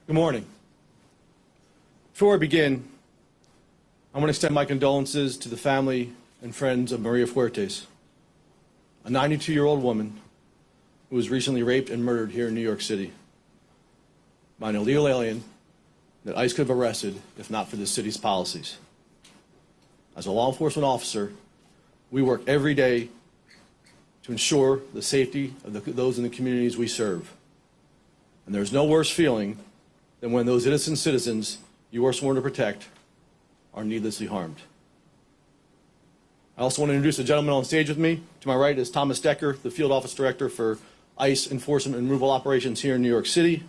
Good morning. Before I begin, I want to extend my condolences to the family and friends of Maria Fuertes, a 92-year-old woman who was recently raped and murdered here in New York City by an illegal alien that ICE could have arrested if not for this city's policies. As a law enforcement officer, we work every day to ensure the safety of those in the communities we serve. And there's no worse feeling than when those innocent citizens you are sworn to protect are needlessly harmed. I also want to introduce the gentleman on stage with me. To my right is Thomas Dekker, the Field Office Director for ICE Enforcement and Removal Operations here in New York City.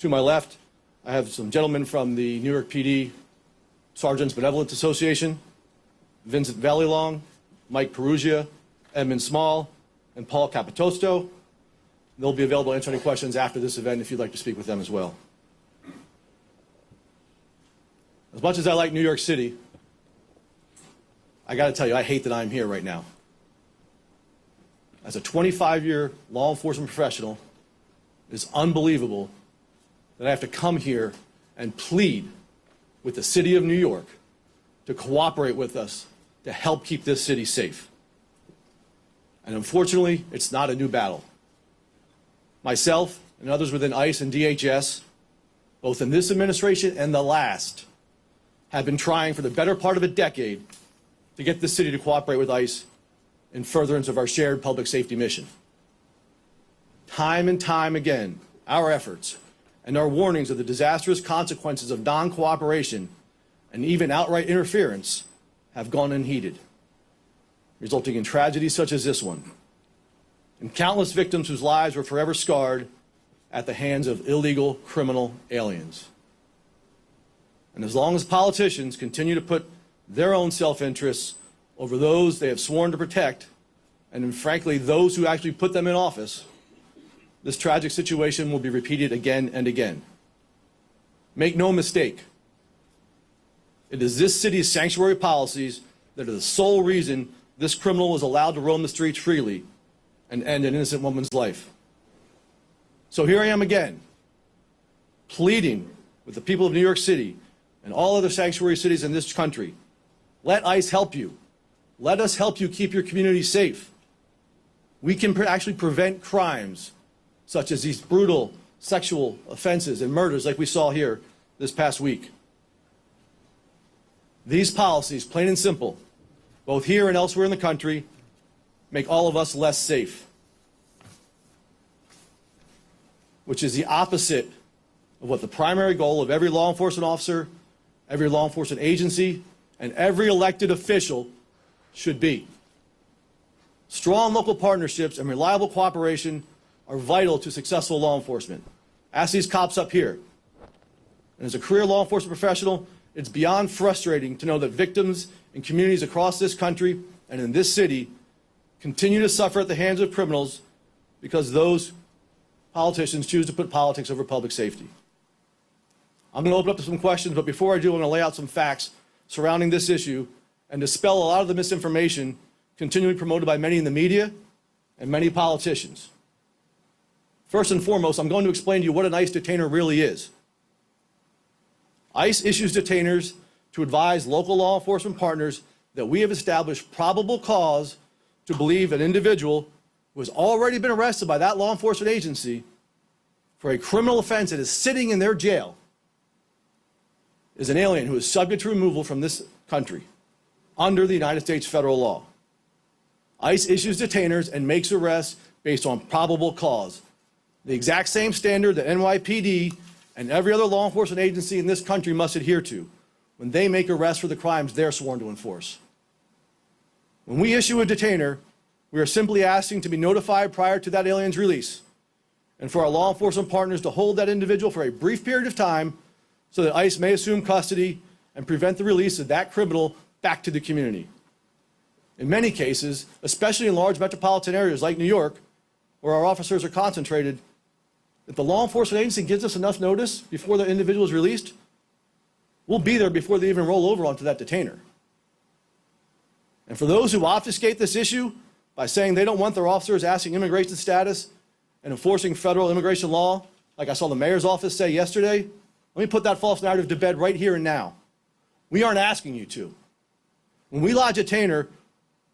To my left, I have some gentlemen from the New York PD Sergeants Benevolent Association, Vincent Vallilong, Mike Perugia, Edmund Small, and Paul Capitosto. They'll be available to answer any questions after this event if you'd like to speak with them as well. As much as I like New York City, I got to tell you, I hate that I'm here right now. As a 25-year law enforcement professional, it is unbelievable that I have to come here and plead with the city of New York to cooperate with us to help keep this city safe. And unfortunately, it's not a new battle. Myself and others within ICE and DHS, both in this administration and the last, have been trying for the better part of a decade to get this city to cooperate with ICE in furtherance of our shared public safety mission. Time and time again, our efforts and our warnings of the disastrous consequences of non-cooperation and even outright interference have gone unheeded, resulting in tragedies such as this one, and countless victims whose lives were forever scarred at the hands of illegal criminal aliens. And as long as politicians continue to put their own self-interests over those they have sworn to protect, and frankly, those who actually put them in office, this tragic situation will be repeated again and again. Make no mistake, it is this city's sanctuary policies that are the sole reason this criminal was allowed to roam the streets freely and end an innocent woman's life. So here I am again, pleading with the people of New York City and all other sanctuary cities in this country. Let ICE help you. Let us help you keep your community safe. We can actually prevent crimes such as these brutal sexual offenses and murders like we saw here this past week. These policies, plain and simple, both here and elsewhere in the country, make all of us less safe, which is the opposite of what the primary goal of every law enforcement officer, every law enforcement agency, and every elected official should be. Strong local partnerships and reliable cooperation are vital to successful law enforcement. Ask these cops up here. And as a career law enforcement professional, it's beyond frustrating to know that victims in communities across this country and in this city continue to suffer at the hands of criminals because those politicians choose to put politics over public safety. I'm going to open up to some questions, but before I do, I'm going to lay out some facts surrounding this issue and dispel a lot of the misinformation continually promoted by many in the media and many politicians. First and foremost, I'm going to explain to you what an ICE detainer really is. ICE issues detainers to advise local law enforcement partners that we have established probable cause to believe an individual who has already been arrested by that law enforcement agency for a criminal offense that is sitting in their jail is an alien who is subject to removal from this country under the United States federal law. ICE issues detainers and makes arrests based on probable cause, the exact same standard that NYPD and every other law enforcement agency in this country must adhere to when they make arrests for the crimes they're sworn to enforce. When we issue a detainer, we are simply asking to be notified prior to that alien's release and for our law enforcement partners to hold that individual for a brief period of time so that ICE may assume custody and prevent the release of that criminal back to the community. In many cases, especially in large metropolitan areas like New York, where our officers are concentrated, if the law enforcement agency gives us enough notice before the individual is released, we'll be there before they even roll over onto that detainer. And for those who obfuscate this issue by saying they don't want their officers asking immigration status and enforcing federal immigration law, like I saw the mayor's office say yesterday, Let me put that false narrative to bed right here and now. We aren't asking you to. When we lodge a detainer,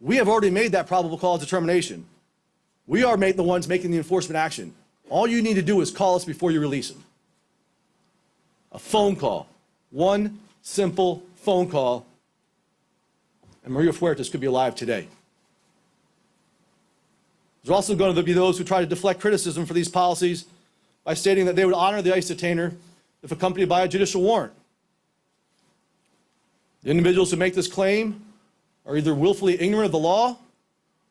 we have already made that probable cause determination. We are the ones making the enforcement action. All you need to do is call us before you release them. A phone call. One simple phone call. And Maria Fuertes could be alive today. There's also going to be those who try to deflect criticism for these policies by stating that they would honor the ICE detainer if accompanied by a judicial warrant. The individuals who make this claim are either willfully ignorant of the law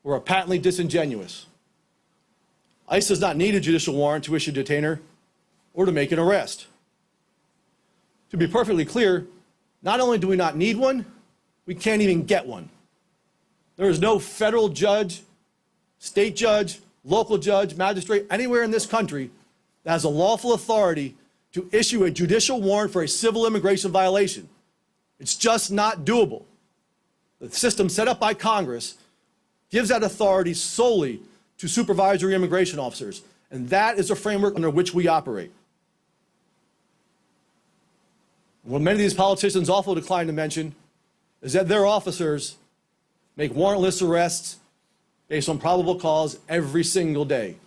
or are patently disingenuous. ICE does not need a judicial warrant to issue a detainer or to make an arrest. To be perfectly clear, not only do we not need one, we can't even get one. There is no federal judge, state judge, local judge, magistrate, anywhere in this country that has a lawful authority to issue a judicial warrant for a civil immigration violation. It's just not doable. The system set up by Congress gives that authority solely to supervisory immigration officers, and that is the framework under which we operate. What many of these politicians also decline to mention is that their officers make warrantless arrests based on probable cause every single day.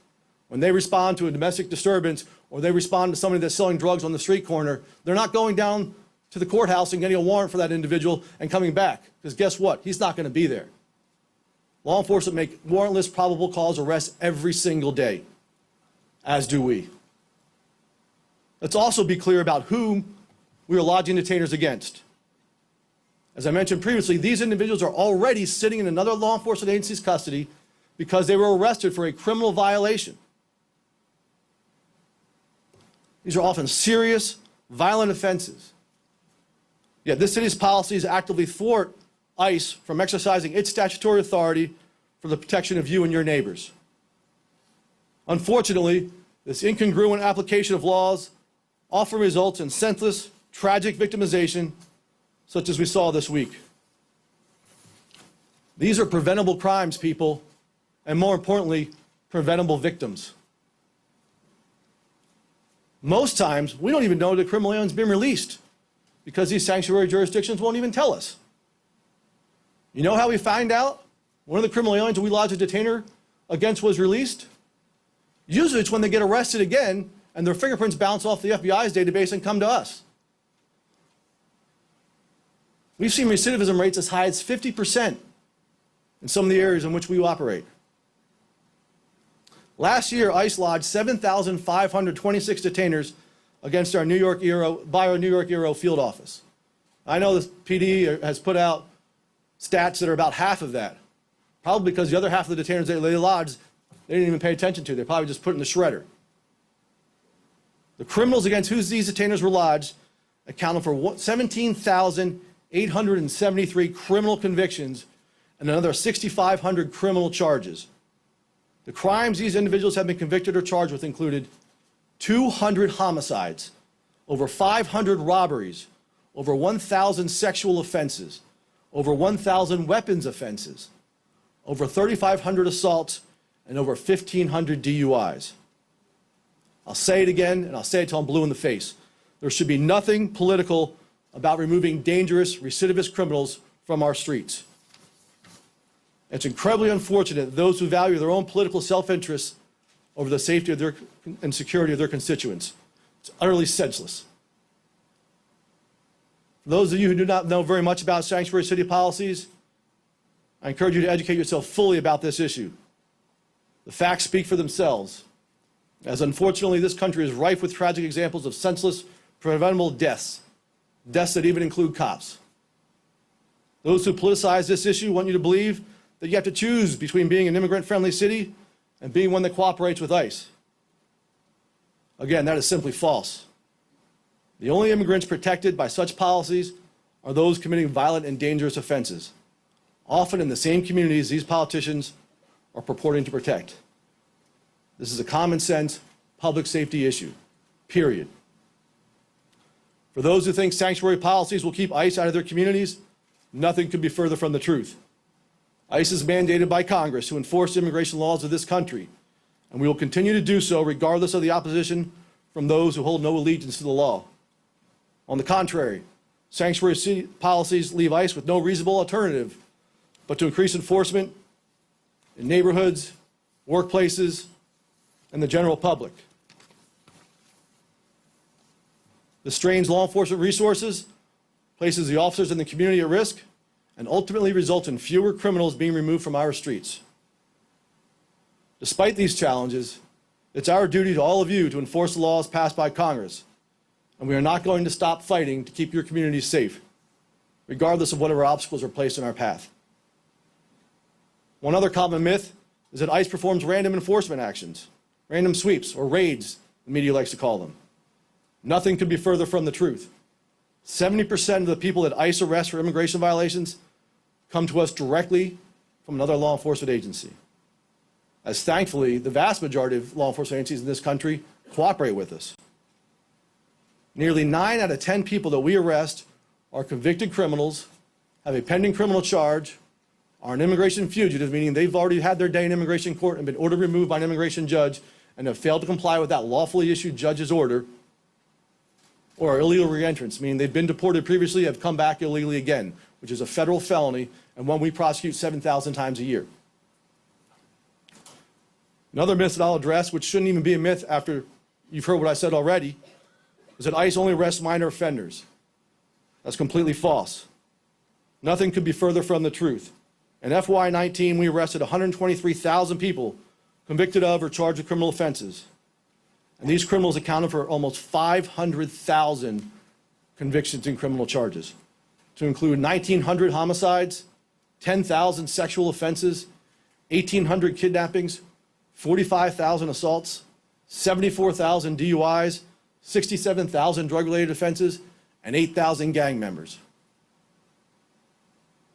When they respond to a domestic disturbance or they respond to somebody that's selling drugs on the street corner, they're not going down to the courthouse and getting a warrant for that individual and coming back, because guess what? He's not going to be there. Law enforcement make warrantless probable cause arrests every single day, as do we. Let's also be clear about whom we are lodging detainers against. As I mentioned previously, these individuals are already sitting in another law enforcement agency's custody because they were arrested for a criminal violation. These are often serious, violent offenses. Yet this city's policies actively thwart ICE from exercising its statutory authority for the protection of you and your neighbors. Unfortunately, this incongruent application of laws often results in senseless, tragic victimization, such as we saw this week. These are preventable crimes, people, and more importantly, preventable victims. Most times, we don't even know the criminal alien's been released because these sanctuary jurisdictions won't even tell us. You know how we find out one of the criminal aliens we lodged a detainer against was released? Usually it's when they get arrested again and their fingerprints bounce off the FBI's database and come to us. We've seen recidivism rates as high as 50% in some of the areas in which we operate. Last year, ICE lodged 7,526 detainers against our New York Euro field office. I know the PD has put out stats that are about half of that, probably because the other half of the detainers they lodged, they didn't even pay attention to. They probably just put in the shredder. The criminals against whom these detainers were lodged accounted for 17,873 criminal convictions and another 6,500 criminal charges. The crimes these individuals have been convicted or charged with included 200 homicides, over 500 robberies, over 1,000 sexual offenses, over 1,000 weapons offenses, over 3,500 assaults, and over 1,500 DUIs. I'll say it again, and I'll say it till I'm blue in the face. There should be nothing political about removing dangerous recidivist criminals from our streets. It's incredibly unfortunate that those who value their own political self-interest over the safety of and security of their constituents. It's utterly senseless. For those of you who do not know very much about sanctuary city policies, I encourage you to educate yourself fully about this issue. The facts speak for themselves, as unfortunately this country is rife with tragic examples of senseless, preventable deaths, deaths that even include cops. Those who politicize this issue want you to believe that you have to choose between being an immigrant-friendly city and being one that cooperates with ICE. Again, that is simply false. The only immigrants protected by such policies are those committing violent and dangerous offenses, often in the same communities these politicians are purporting to protect. This is a common sense public safety issue, period. For those who think sanctuary policies will keep ICE out of their communities, nothing could be further from the truth. ICE is mandated by Congress to enforce immigration laws of this country, and we will continue to do so regardless of the opposition from those who hold no allegiance to the law. On the contrary, sanctuary policies leave ICE with no reasonable alternative but to increase enforcement in neighborhoods, workplaces, and the general public. This strains law enforcement resources, places the officers in the community at risk, and ultimately results in fewer criminals being removed from our streets. Despite these challenges, it's our duty to all of you to enforce the laws passed by Congress, and we are not going to stop fighting to keep your communities safe, regardless of whatever obstacles are placed in our path. One other common myth is that ICE performs random enforcement actions, random sweeps, or raids, the media likes to call them. Nothing could be further from the truth. 70% of the people that ICE arrests for immigration violations come to us directly from another law enforcement agency. As thankfully, the vast majority of law enforcement agencies in this country cooperate with us. Nearly 9 out of 10 people that we arrest are convicted criminals, have a pending criminal charge, are an immigration fugitive, meaning they've already had their day in immigration court and been ordered removed by an immigration judge and have failed to comply with that lawfully issued judge's order, or are illegal reentrants, meaning they've been deported previously, have come back illegally again, which is a federal felony and one we prosecute 7,000 times a year. Another myth that I'll address, which shouldn't even be a myth after you've heard what I said already, is that ICE only arrests minor offenders. That's completely false. Nothing could be further from the truth. In FY19, we arrested 123,000 people convicted of or charged with criminal offenses. And these criminals accounted for almost 500,000 convictions and criminal charges, to include 1,900 homicides, 10,000 sexual offenses, 1,800 kidnappings, 45,000 assaults, 74,000 DUIs, 67,000 drug-related offenses, and 8,000 gang members.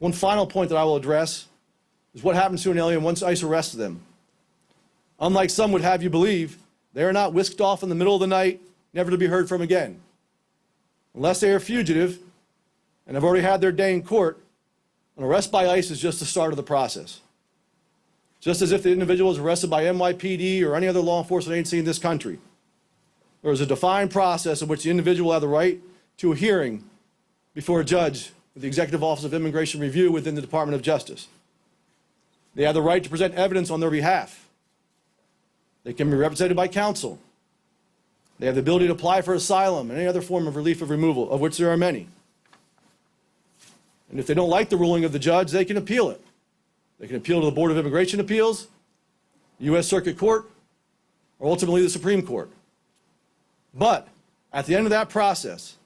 One final point that I will address is what happens to an alien once ICE arrests them. Unlike some would have you believe, they are not whisked off in the middle of the night, never to be heard from again. Unless they are fugitive and have already had their day in court, an arrest by ICE is just the start of the process. Just as if the individual is arrested by NYPD or any other law enforcement agency in this country. There is a defined process in which the individual will have the right to a hearing before a judge with the Executive Office of Immigration Review within the Department of Justice. They have the right to present evidence on their behalf. They can be represented by counsel. They have the ability to apply for asylum and any other form of relief of removal, of which there are many. And if they don't like the ruling of the judge, they can appeal it. They can appeal to the Board of Immigration Appeals, the U.S. Circuit Court, or ultimately the Supreme Court. But at the end of that process,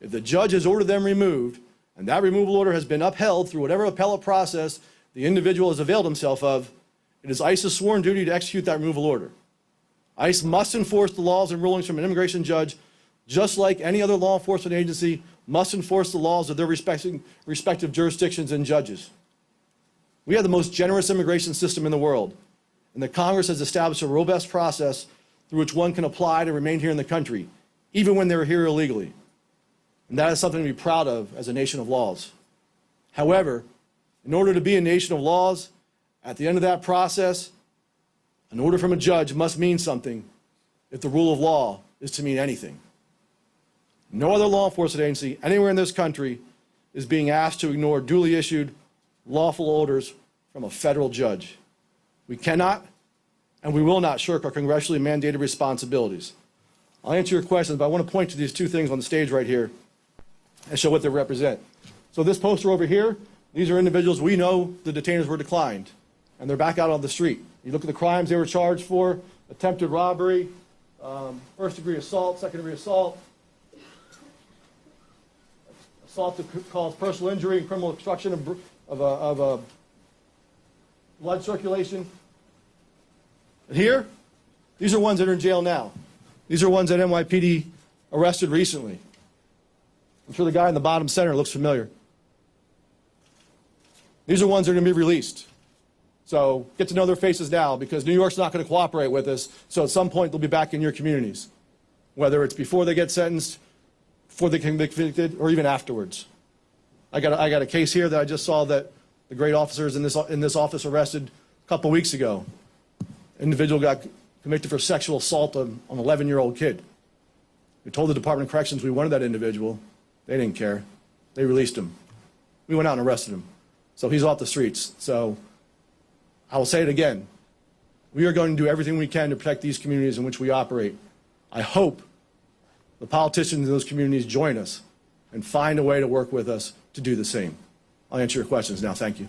if the judge has ordered them removed, and that removal order has been upheld through whatever appellate process the individual has availed himself of, it is ICE's sworn duty to execute that removal order. ICE must enforce the laws and rulings from an immigration judge, just like any other law enforcement agency must enforce the laws of their respective jurisdictions and judges. We have the most generous immigration system in the world, and the Congress has established a robust process through which one can apply to remain here in the country, even when they're here illegally. And that is something to be proud of as a nation of laws. However, in order to be a nation of laws, at the end of that process, an order from a judge must mean something if the rule of law is to mean anything. No other law enforcement agency anywhere in this country is being asked to ignore duly issued lawful orders from a federal judge. We cannot and we will not shirk our congressionally mandated responsibilities. I'll answer your questions, but I want to point to these two things on the stage right here and show what they represent. So this poster over here, these are individuals we know the detainers were declined, and they're back out on the street. You look at the crimes they were charged for: attempted robbery, first-degree assault, second-degree assault, assault to cause personal injury, and criminal obstruction of blood circulation. And here, these are ones that are in jail now. These are ones that NYPD arrested recently. I'm sure the guy in the bottom center looks familiar. These are ones that are going to be released. So get to know their faces now, because New York's not going to cooperate with us, so at some point they'll be back in your communities, whether it's before they get sentenced, before they can be convicted, or even afterwards. I got a case here that I just saw that the great officers in this office arrested a couple weeks ago. Individual got convicted for sexual assault on an 11-year-old kid. We told the Department of Corrections we wanted that individual. They didn't care. They released him. We went out and arrested him. So he's off the streets. So I will say it again. We are going to do everything we can to protect these communities in which we operate. I hope the politicians in those communities join us and find a way to work with us to do the same. I'll answer your questions now. Thank you.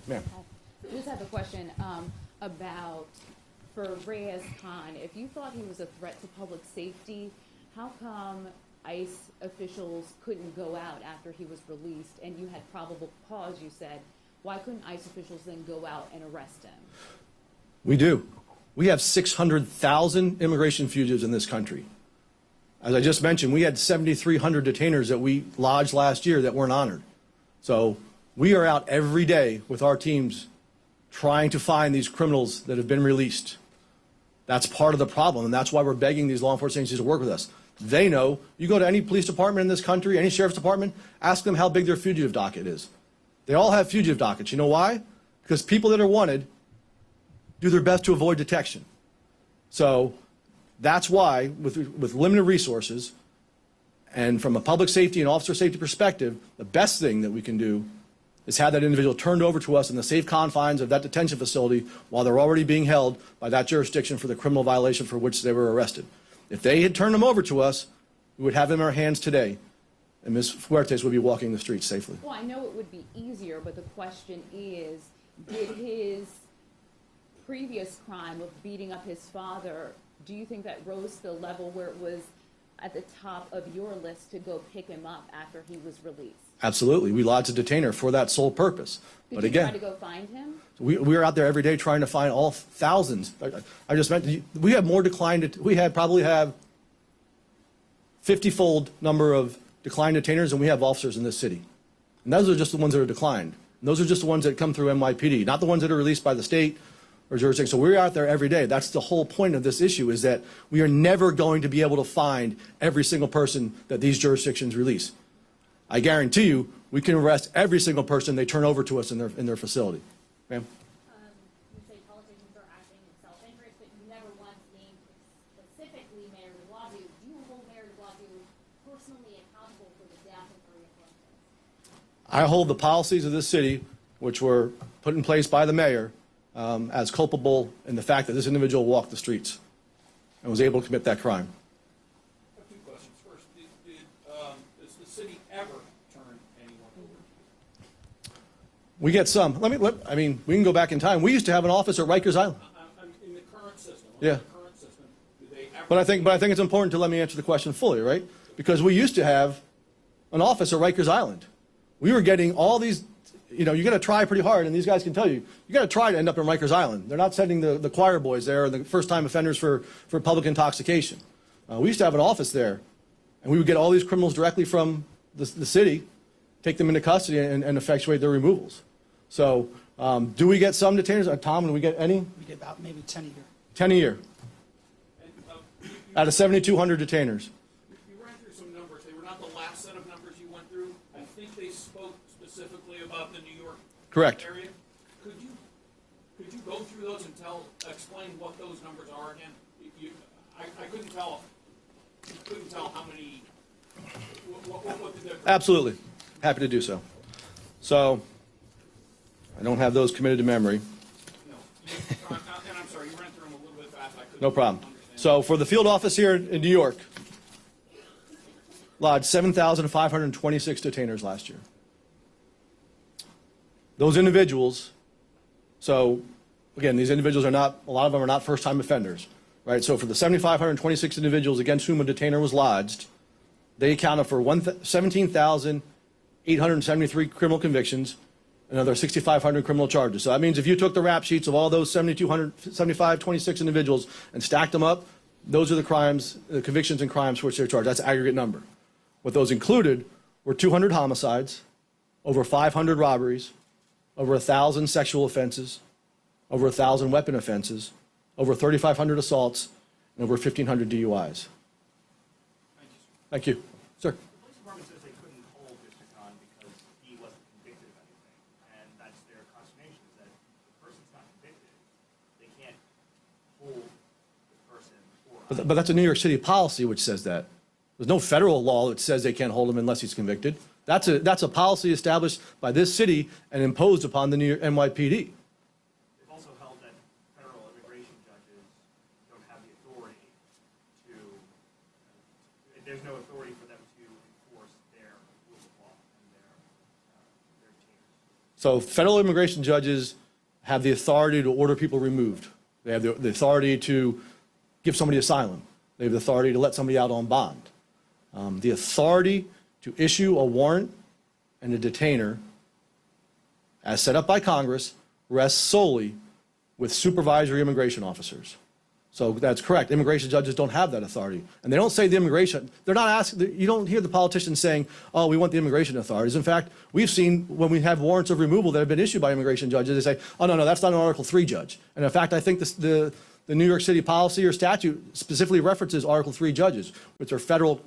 Ma'am. I just have a question about, for Reyes Khan, if you thought he was a threat to public safety, how come ICE officials couldn't go out after he was released and you had probable cause, you said? Why couldn't ICE officials then go out and arrest him? We do. We have 600,000 immigration fugitives in this country. As I just mentioned, we had 7,300 detainers that we lodged last year that weren't honored. So we are out every day with our teams trying to find these criminals that have been released. That's part of the problem, and that's why we're begging these law enforcement agencies to work with us. They know. You go to any police department in this country, any sheriff's department, ask them how big their fugitive docket is. They all have fugitive dockets. You know why? Because people that are wanted do their best to avoid detection. So that's why, with limited resources, and from a public safety and officer safety perspective, the best thing that we can do is have that individual turned over to us in the safe confines of that detention facility while they're already being held by that jurisdiction for the criminal violation for which they were arrested. If they had turned them over to us, we would have them in our hands today, and Ms. Fuertes would be walking the streets safely. Well, I know it would be easier, but the question is, did his previous crime of beating up his father, do you think that rose to the level where it was at the top of your list to go pick him up after he was released? Absolutely. We lodged a detainer for that sole purpose. Did but you again, try to go find him? we are out there every day trying to find all thousands. I just meant we have more declined. We probably have 50-fold number of declined detainers than we have officers in this city. And those are just the ones that are declined. And those are just the ones that come through NYPD, not the ones that are released by the state or jurisdiction. So we're out there every day. That's the whole point of this issue, is that we are never going to be able to find every single person that these jurisdictions release. I guarantee you, we can arrest every single person they turn over to us in their facility. Ma'am? You say politicians are acting in self-interest, but you never once named specifically Mayor de Blasio. Do you hold Mayor de Blasio personally accountable for the death of Maria Fuentes? I hold the policies of this city, which were put in place by the mayor, as culpable in the fact that this individual walked the streets and was able to commit that crime. I have two questions. First, does the city ever turn anyone over to you? We get some. I mean, we can go back in time. We used to have an office at Rikers Island. I'm in the current system. Yeah. The current system, do they ever? But I think it's important to let me answer the question fully, right? Because we used to have an office at Rikers Island. We were getting all these, you got to try pretty hard, and these guys can tell you, you got to try to end up in Rikers Island. They're not sending the choir boys there, or the first-time offenders for public intoxication. We used to have an office there, and we would get all these criminals directly from the city, take them into custody, and effectuate their removals. So do we get some detainers? Tom, do we get any? We get about maybe 10 a year. 10 a year. And, Out of 7,200 detainers. you ran through some numbers. They were not the last set of numbers you went through. I think they spoke specifically about the New York Correct. area. Could you go through those and explain what those numbers are again? I couldn't tell. You couldn't tell how many. What the difference? Absolutely. Happy to do so. So I don't have those committed to memory. No. And I'm sorry, you ran through them a little bit fast. I couldn't No problem. understand. So for the field office here in New York, lodged 7,526 detainers last year. Those individuals, so again, these individuals are not, a lot of them are not first-time offenders, right? So for the 7,526 individuals against whom a detainer was lodged, they accounted for 17,873 criminal convictions, another 6,500 criminal charges. So that means if you took the rap sheets of all those 7,526 individuals and stacked them up, those are the crimes, the convictions and crimes for which they're charged. That's the aggregate number. What those included were 200 homicides, over 500 robberies, over 1,000 sexual offenses, over 1,000 weapon offenses, over 3,500 assaults, and over 1,500 DUIs. Thank you. Sir. The police department says they couldn't hold Mr. Khan because he wasn't convicted of anything, and that's their consternation, is that the person's not convicted. They can't hold the person for. But that's a New York City policy which says that. There's no federal law that says they can't hold him unless he's convicted. That's a policy established by this city and imposed upon the New York NYPD. They've also held that federal immigration judges don't have the authority to, there's no authority for them to enforce their rule of law and their detainers. So federal immigration judges have the authority to order people removed. They have the authority to give somebody asylum. They have the authority to let somebody out on bond. The authority to issue a warrant and a detainer, as set up by Congress, rests solely with supervisory immigration officers. So that's correct. Immigration judges don't have that authority. And they don't say the immigration, they're not asking, you don't hear the politicians saying, oh, we want the immigration authorities. In fact, we've seen when we have warrants of removal that have been issued by immigration judges, they say, oh, no, that's not an Article 3 judge. And in fact, I think the New York City policy or statute specifically references Article 3 judges, which are federal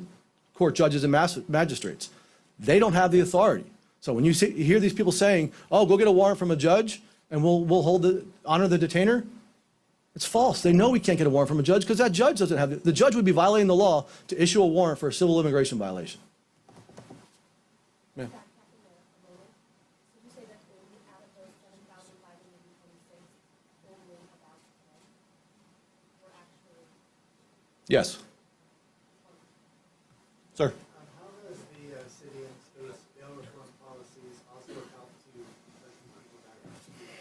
court judges and magistrates. They don't have the authority. So when you hear these people saying, oh, go get a warrant from a judge and we'll honor the detainer, it's false. They know we can't get a warrant from a judge because that judge doesn't have the judge would be violating the law to issue a warrant for a civil immigration violation. Yeah. Did you say that out of those 7,526, only about 10 were actually? Yes. Sir. How does the city and state's bail reform policies also help to let people back on the street?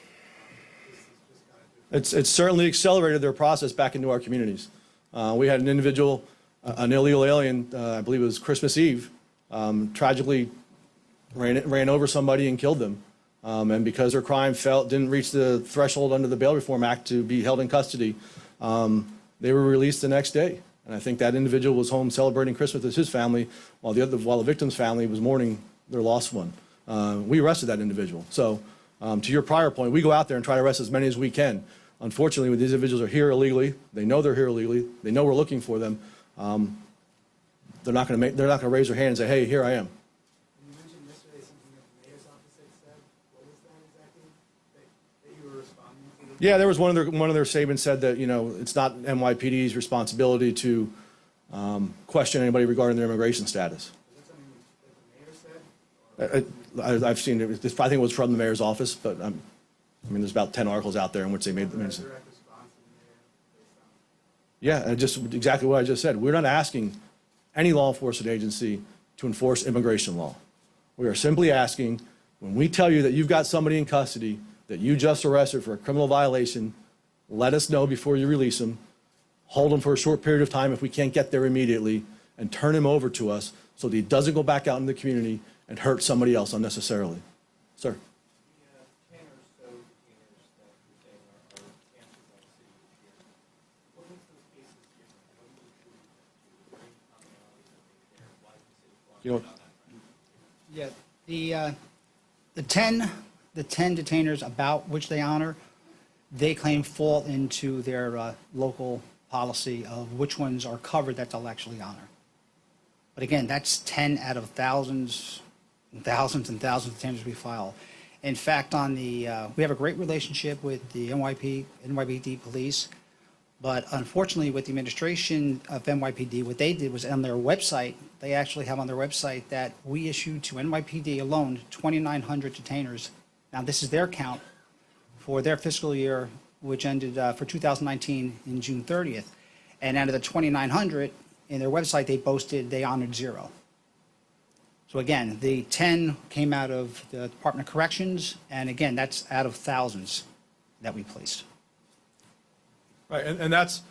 This has just got to do. It's certainly accelerated their process back into our communities. We had an individual, an illegal alien, I believe it was Christmas Eve, tragically ran over somebody and killed them. And because their crime didn't reach the threshold under the Bail Reform Act to be held in custody, they were released the next day. And I think that individual was home celebrating Christmas with his family while the victim's family was mourning their lost one. We arrested that individual. So to your prior point, we go out there and try to arrest as many as we can. Unfortunately, when these individuals are here illegally, they know they're here illegally, they know we're looking for them, they're not going to raise their hand and say, hey, here I am. You mentioned yesterday something that the mayor's office had said. What was that exactly that you were responding to? Yeah, there was one of their statements said that, it's not NYPD's responsibility to question anybody regarding their immigration status. Is that something that the mayor said? I've seen it. I think it was from the mayor's office, but there's about 10 articles out there in which they made the mention. Direct response from the mayor based on. Yeah, just exactly what I just said. We're not asking any law enforcement agency to enforce immigration law. We are simply asking, when we tell you that you've got somebody in custody that you just arrested for a criminal violation, let us know before you release them, hold him for a short period of time if we can't get there immediately, and turn him over to us so that he doesn't go back out in the community and hurt somebody else unnecessarily. Sir? The tanners, so detainers that you're saying are canceled by the city each year. What makes those cases different? What do you attribute to the great commonality that they share? Why is the city You know, Yeah, the 10 detainers about which they honor, they claim fall into their local policy of which ones are covered that they'll actually honor. But again, that's 10 out of thousands and thousands and thousands of detainers we file. In fact, we have a great relationship with the NYPD police, but unfortunately with the administration of NYPD, what they did was on their website, they actually have on their website that we issued to NYPD alone 2,900 detainers. Now this is their count for their fiscal year, which ended for 2019 in June 30th. And out of the 2,900, in their website they boasted they honored 0. So again, the 10 came out of the Department of Corrections, and again, that's out of thousands that we placed. Right, and that's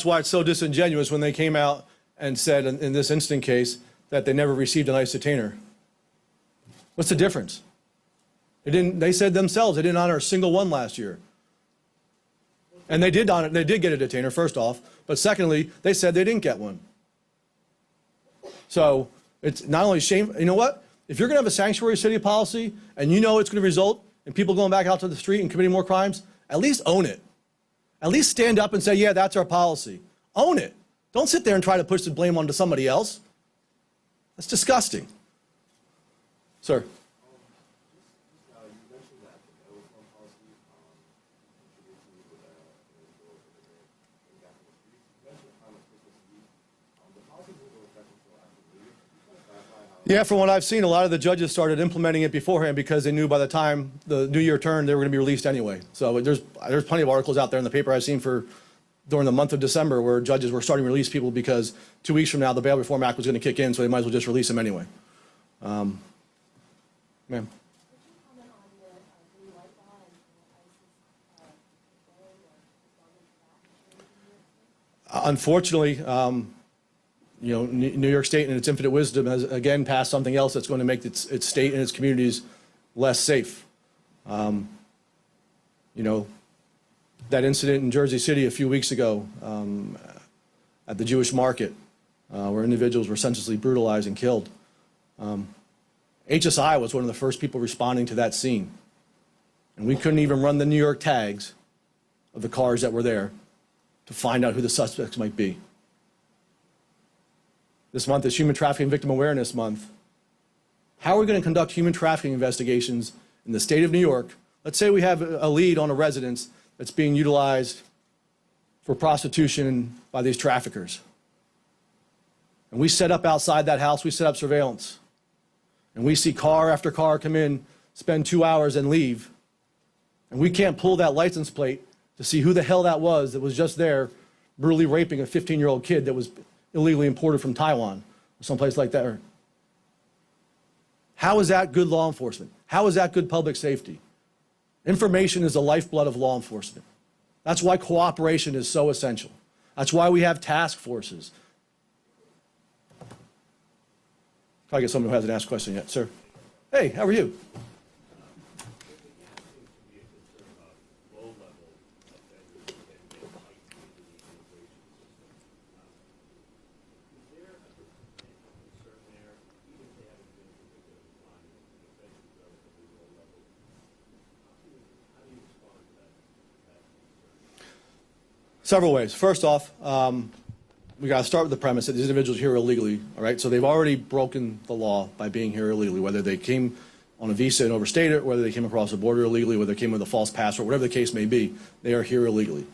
why it's so disingenuous when they came out and said in this instant case that they never received an ICE detainer. What's the difference? They said themselves they didn't honor a single one last year. And they did get a detainer, first off, but secondly, they said they didn't get one. So it's not only shame, you know what? If you're going to have a sanctuary city policy and you know it's going to result in people going back out to the street and committing more crimes, at least own it. At least stand up and say, yeah, that's our policy. Own it. Don't sit there and try to push the blame onto somebody else. That's disgusting. Sir. You mentioned that the bail reform policy introducing with a illegal immigrant going back on the streets. You mentioned a time of Christmas Eve. The policy doesn't go into effect until Yeah, from what I've seen, a lot of the judges started implementing it beforehand because they knew by the time the new year turned, they were going to be released anyway. So there's plenty of articles out there in the paper I've seen during the month of December where judges were starting to release people because 2 weeks from now the Bail Reform Act was going to kick in, so they might as well just release them anyway. Ma'am. Unfortunately, New York State, in its infinite wisdom, has again passed something else that's going to make its state and its communities less safe. That incident in Jersey City a few weeks ago at the Jewish market, where individuals were senselessly brutalized and killed. HSI was one of the first people responding to that scene. And we couldn't even run the New York tags of the cars that were there to find out who the suspects might be. This month is Human Trafficking Victim Awareness Month. How are we going to conduct human trafficking investigations in the state of New York? Let's say we have a lead on a residence that's being utilized for prostitution by these traffickers. And we set up outside that house, we set up surveillance. And we see car after car come in, spend 2 hours and leave. And we can't pull that license plate to see who the hell that was just there brutally raping a 15-year-old kid that was illegally imported from Taiwan or someplace like that. How is that good law enforcement? How is that good public safety? Information is the lifeblood of law enforcement. That's why cooperation is so essential. That's why we have task forces. Can I get someone who hasn't asked a question yet? Sir. Hey, how are you? Several ways. First off, we got to start with the premise that these individuals are here illegally, all right? So they've already broken the law by being here illegally, whether they came on a visa and overstayed it, whether they came across the border illegally, whether they came with a false passport, whatever the case may be, they are here illegally.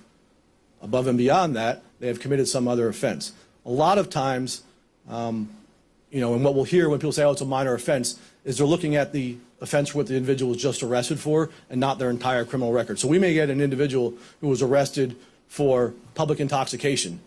Above and beyond that, they have committed some other offense. A lot of times, and what we'll hear when people say, oh, it's a minor offense, is they're looking at the offense for what the individual was just arrested for and not their entire criminal record. So we may get an individual who was arrested for public intoxication.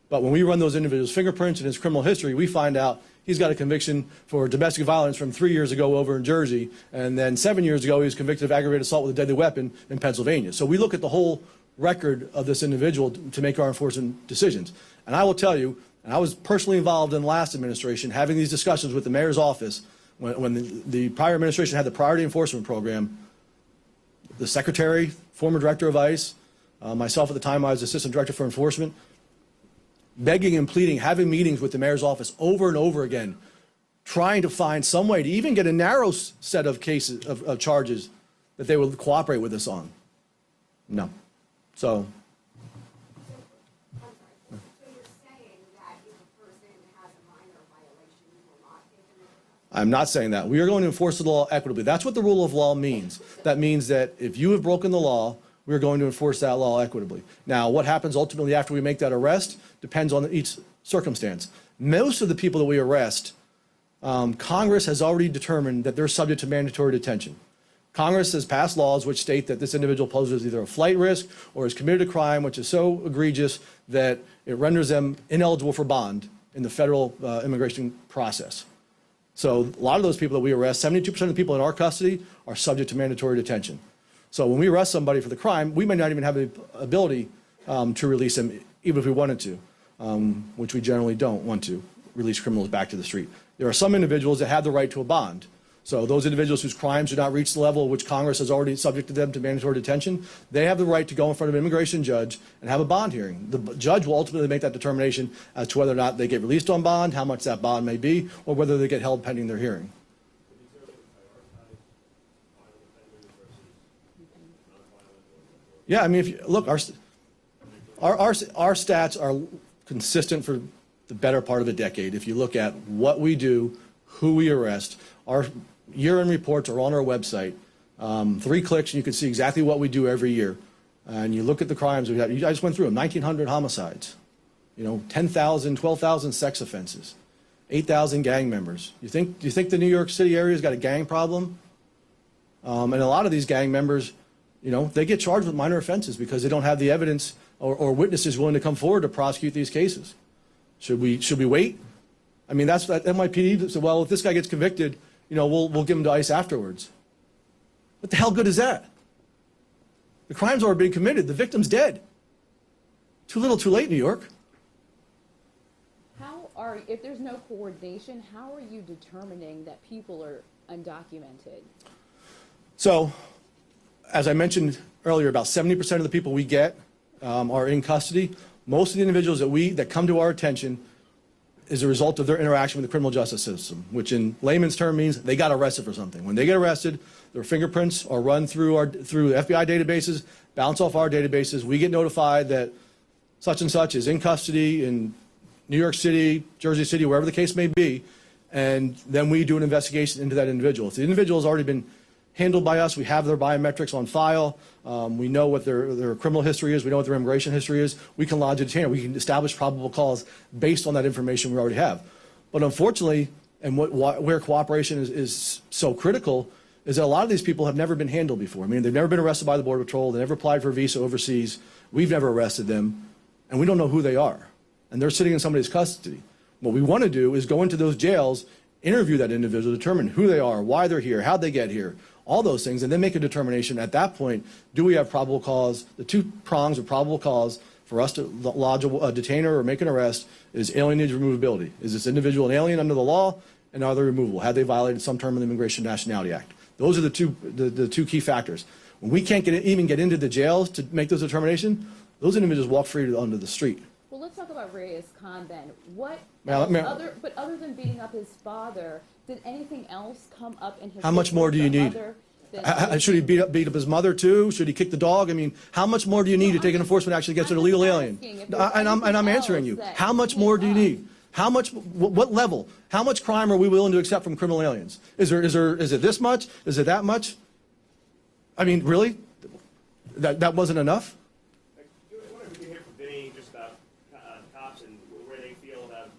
But when we run those individuals' fingerprints and his criminal history, we find out he's got a conviction for domestic violence from 3 years ago over in Jersey, and then 7 years ago he was convicted of aggravated assault with a deadly weapon in Pennsylvania. So we look at the whole record of this individual to make our enforcement decisions. And I will tell you, and I was personally involved in the last administration having these discussions with the mayor's office when the prior administration had the priority enforcement program. The secretary, former director of ICE, myself at the time, I was assistant director for enforcement, begging and pleading, having meetings with the mayor's office over and over again, trying to find some way to even get a narrow set of cases, of charges that they would cooperate with us on. No. So. So you're saying that if a person has a minor violation, you will not take them into custody? I'm not saying that. We are going to enforce the law equitably. That's what the rule of law means. That means that if you have broken the law, we're going to enforce that law equitably. Now, what happens ultimately after we make that arrest depends on each circumstance. Most of the people that we arrest, Congress has already determined that they're subject to mandatory detention. Congress has passed laws which state that this individual poses either a flight risk or has committed a crime which is so egregious that it renders them ineligible for bond in the federal immigration process. So a lot of those people that we arrest, 72% of the people in our custody are subject to mandatory detention. So when we arrest somebody for the crime, we may not even have the ability to release them, even if we wanted to, which we generally don't want to release criminals back to the street. There are some individuals that have the right to a bond. So those individuals whose crimes do not reach the level which Congress has already subjected them to mandatory detention, they have the right to go in front of an immigration judge and have a bond hearing. The judge will ultimately make that determination as to whether or not they get released on bond, how much that bond may be, or whether they get held pending their hearing. Yeah, I mean, if you look, our stats are consistent for the better part of a decade. If you look at what we do, who we arrest, our year-end reports are on our website. 3 clicks, and you can see exactly what we do every year. And you look at the crimes we have. I just went through them: 1,900 homicides, 10,000, 12,000 sex offenses, 8,000 gang members. Do you think the New York City area's got a gang problem? And a lot of these gang members, they get charged with minor offenses because they don't have the evidence or witnesses willing to come forward to prosecute these cases. Should we wait? I mean, that's that NYPD said, well, if this guy gets convicted, we'll give him to ICE afterwards. What the hell good is that? The crime's already been committed. The victim's dead. Too little, too late, New York. If there's no coordination, how are you determining that people are undocumented? So, as I mentioned earlier, about 70% of the people we get are in custody. Most of the individuals that come to our attention is a result of their interaction with the criminal justice system, which in layman's term means they got arrested for something. When they get arrested, their fingerprints are run through FBI databases, bounce off our databases. We get notified that such and such is in custody in New York City, Jersey City, wherever the case may be, and then we do an investigation into that individual. If the individual has already been handled by us, we have their biometrics on file, we know what their criminal history is, we know what their immigration history is, we can lodge a detainer, we can establish probable cause based on that information we already have. But unfortunately, and where cooperation is so critical, is that a lot of these people have never been handled before. I mean, they've never been arrested by the Border Patrol, they never applied for a visa overseas, we've never arrested them, and we don't know who they are. And they're sitting in somebody's custody. What we want to do is go into those jails, interview that individual, determine who they are, why they're here, how'd they get here, all those things, and then make a determination at that point, do we have probable cause? The two prongs of probable cause for us to lodge a detainer or make an arrest is alienated removability. Is this individual an alien under the law, and are they removable? Have they violated some term of the Immigration and Nationality Act? Those are the two key factors. When we can't even get into the jails to make those determinations, those individuals walk free onto the street. Well, let's talk about Reyes Khan then. But other than beating up his father, did anything else come up in his? How much more do you need? Should he beat up his mother too? Should he kick the dog? I mean, how much more do you need to take an enforcement action against an illegal alien? And I'm answering you. How much more do you need? What level? How much crime are we willing to accept from criminal aliens? Is it this much? Is it that much? I mean, really? That wasn't enough? I wonder if we can hear from Vinny just about cops and where they feel about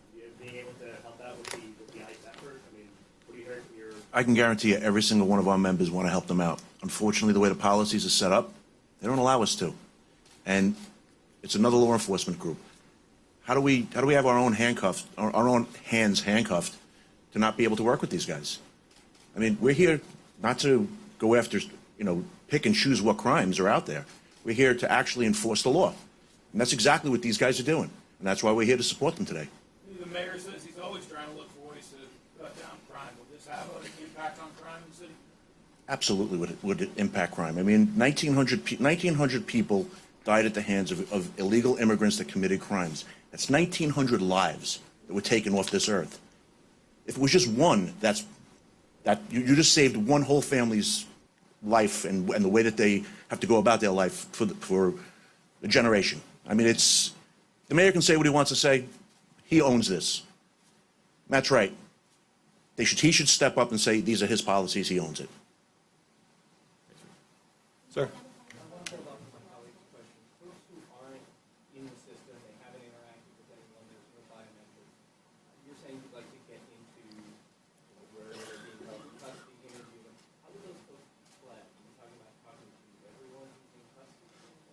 being able to help out with the ICE effort. I mean, what do you hear from your? I can guarantee you every single one of our members want to help them out. Unfortunately, the way the policies are set up, they don't allow us to. And it's another law enforcement group. How do we have our own hands handcuffed to not be able to work with these guys? I mean, we're here not to go after, pick and choose what crimes are out there. We're here to actually enforce the law. And that's exactly what these guys are doing. And that's why we're here to support them today. The mayor says he's always trying to look for ways to cut down crime. Will this have an impact on crime in the city? Absolutely would impact crime. I mean, 1,900 people died at the hands of illegal immigrants that committed crimes. That's 1,900 lives that were taken off this earth. If it was just one, you just saved one whole family's life and the way that they have to go about their life for a generation. I mean, the mayor can say what he wants to say. He owns this. That's right. He should step up and say these are his policies. He owns it. Sir.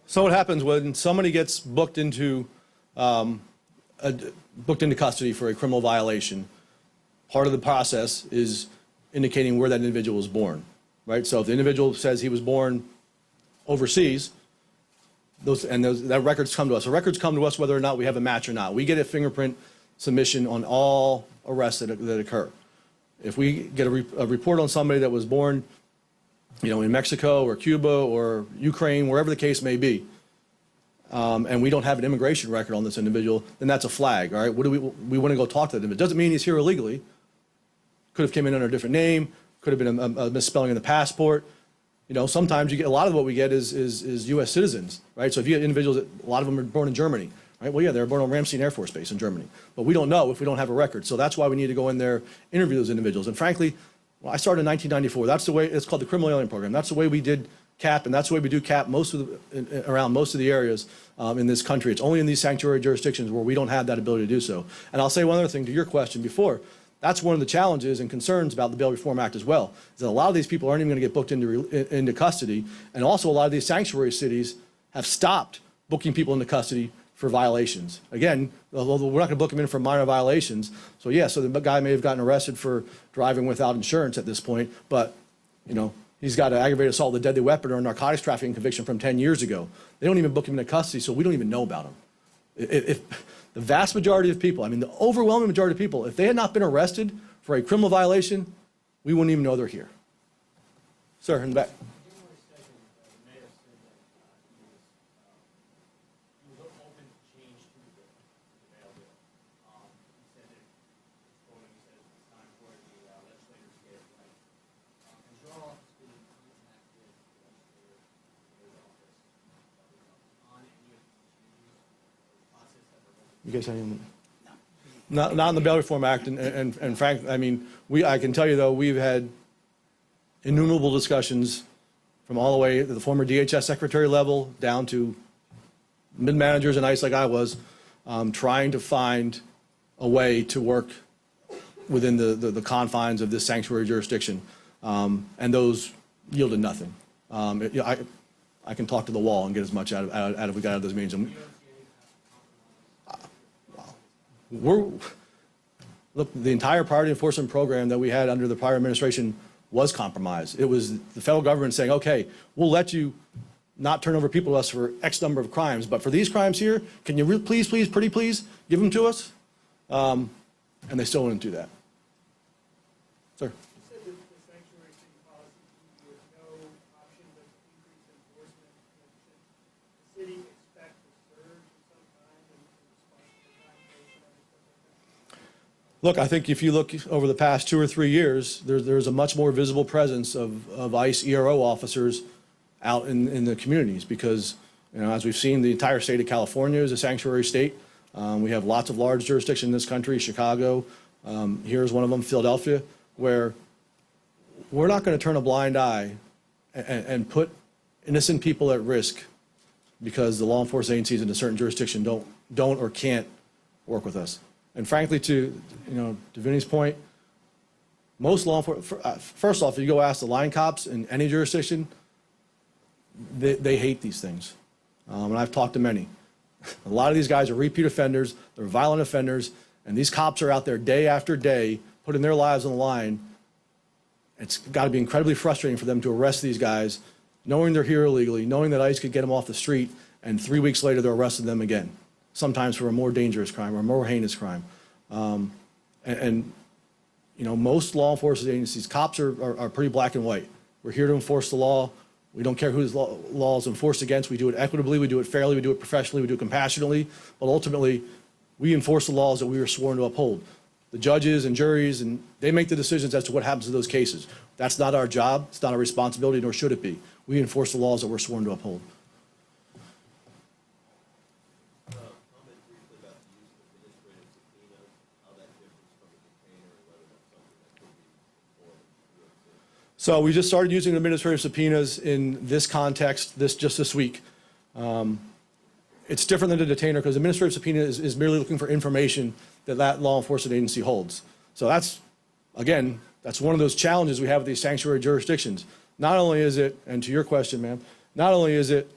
So what happens when somebody gets booked into custody for a criminal violation? Part of the process is indicating where that individual was born, right? So if the individual says he was born overseas, that records come to us. The records come to us whether or not we have a match or not. We get a fingerprint submission on all arrests that occur. If we get a report on somebody that was born in Mexico or Cuba or Ukraine, wherever the case may be, and we don't have an immigration record on this individual, then that's a flag, all right? We want to go talk to them. It doesn't mean he's here illegally. Could have come in under a different name, could have been a misspelling in the passport. Sometimes you get, a lot of what we get is U.S. citizens, right? So if you get individuals, a lot of them are born in Germany, right? Well, yeah, they were born on Ramstein Air Force Base in Germany. But we don't know if we don't have a record. So that's why we need to go in there, interview those individuals. And frankly, I started in 1994. That's the way, it's called the Criminal Alien Program. That's the way we did cap, and that's the way we do cap around most of the areas in this country. It's only in these sanctuary jurisdictions where we don't have that ability to do so. And I'll say one other thing to your question before. That's one of the challenges and concerns about the Bail Reform Act as well, is that a lot of these people aren't even going to get booked into custody, and also a lot of these sanctuary cities have stopped booking people into custody for violations. Again, although we're not going to book them in for minor violations, so yeah, so the guy may have gotten arrested for driving without insurance at this point, but, you know, he's got an aggravated assault with a deadly weapon or a narcotics trafficking conviction from 10 years ago. They don't even book him into custody, so we don't even know about him. If the vast majority of people, I mean, the overwhelming majority of people, if they had not been arrested for a criminal violation, we wouldn't even know they're here. Sir, in the back. January 2nd, the mayor said that he was open to change to the bail bill. He said that, quoting, he said it's time for the legislators to get it right. Has your office been in contact with the legislator, mayor's office, on any of these changes, or process that we're going You guys have any? Not in the Bail Reform Act, and Frank, I mean, I can tell you though, we've had innumerable discussions from all the way to the former DHS secretary level down to mid-managers in ICE like I was, trying to find a way to work within the confines of this sanctuary jurisdiction, and those yielded nothing. I can talk to the wall and get as much out of we got out of those meetings. And look, the entire priority enforcement program that we had under the prior administration was compromised. It was the federal government saying, okay, we'll let you not turn over people to us for X number of crimes, but for these crimes here, can you please, pretty please, give them to us? And they still wouldn't do that. Sir? You said that the sanctuary city policy with no option but to increase enforcement. Should the city expect a surge of some kind in response to the crime rate and other stuff like that? Look, I think if you look over the past 2 or 3 years, there's a much more visible presence of ICE ERO officers out in the communities because, you know, as we've seen, the entire state of California is a sanctuary state. We have lots of large jurisdictions in this country, Chicago, here's one of them, Philadelphia, where we're not going to turn a blind eye and put innocent people at risk because the law enforcement agencies in a certain jurisdiction don't or can't work with us. And frankly, to Vinny's point, most law enforcement, first off, if you go ask the line cops in any jurisdiction, they hate these things. And I've talked to many. A lot of these guys are repeat offenders, they're violent offenders, and these cops are out there day after day putting their lives on the line. It's got to be incredibly frustrating for them to arrest these guys, knowing they're here illegally, knowing that ICE could get them off the street, and 3 weeks later they're arresting them again, sometimes for a more dangerous crime or a more heinous crime. Most law enforcement agencies, cops are pretty black and white. We're here to enforce the law. We don't care whose law is enforced against. We do it equitably, we do it fairly, we do it professionally, we do it compassionately, but ultimately, we enforce the laws that we are sworn to uphold. The judges and juries, and they make the decisions as to what happens to those cases. That's not our job, it's not our responsibility, nor should it be. We enforce the laws that we're sworn to uphold. Comment briefly about the use of administrative subpoenas, how that differs from a detainer, and whether that's something that could be employed. So we just started using administrative subpoenas in this context just this week. It's different than a detainer because administrative subpoena is merely looking for information that law enforcement agency holds. So that's one of those challenges we have with these sanctuary jurisdictions. Not only is it, and to your question, ma'am, not only is it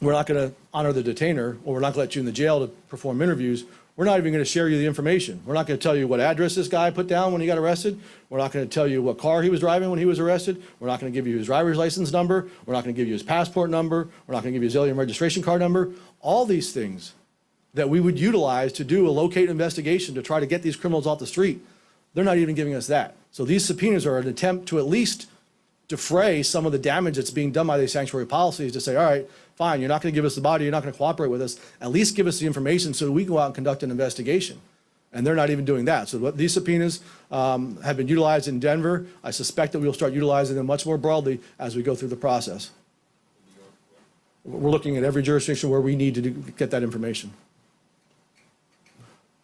we're not going to honor the detainer or we're not going to let you in the jail to perform interviews, we're not even going to share you the information. We're not going to tell you what address this guy put down when he got arrested. We're not going to tell you what car he was driving when he was arrested. We're not going to give you his driver's license number. We're not going to give you his passport number. We're not going to give you his alien registration card number. All these things that we would utilize to do a locate investigation to try to get these criminals off the street, they're not even giving us that. So these subpoenas are an attempt to at least defray some of the damage that's being done by these sanctuary policies to say, all right, fine, you're not going to give us the body, you're not going to cooperate with us, at least give us the information so we can go out and conduct an investigation. And they're not even doing that. So these subpoenas have been utilized in Denver. I suspect that we'll start utilizing them much more broadly as we go through the process. We're looking at every jurisdiction where we need to get that information.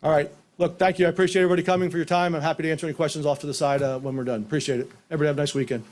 All right. Look, thank you. I appreciate everybody coming for your time. I'm happy to answer any questions off to the side when we're done. Appreciate it. Everybody have a nice weekend.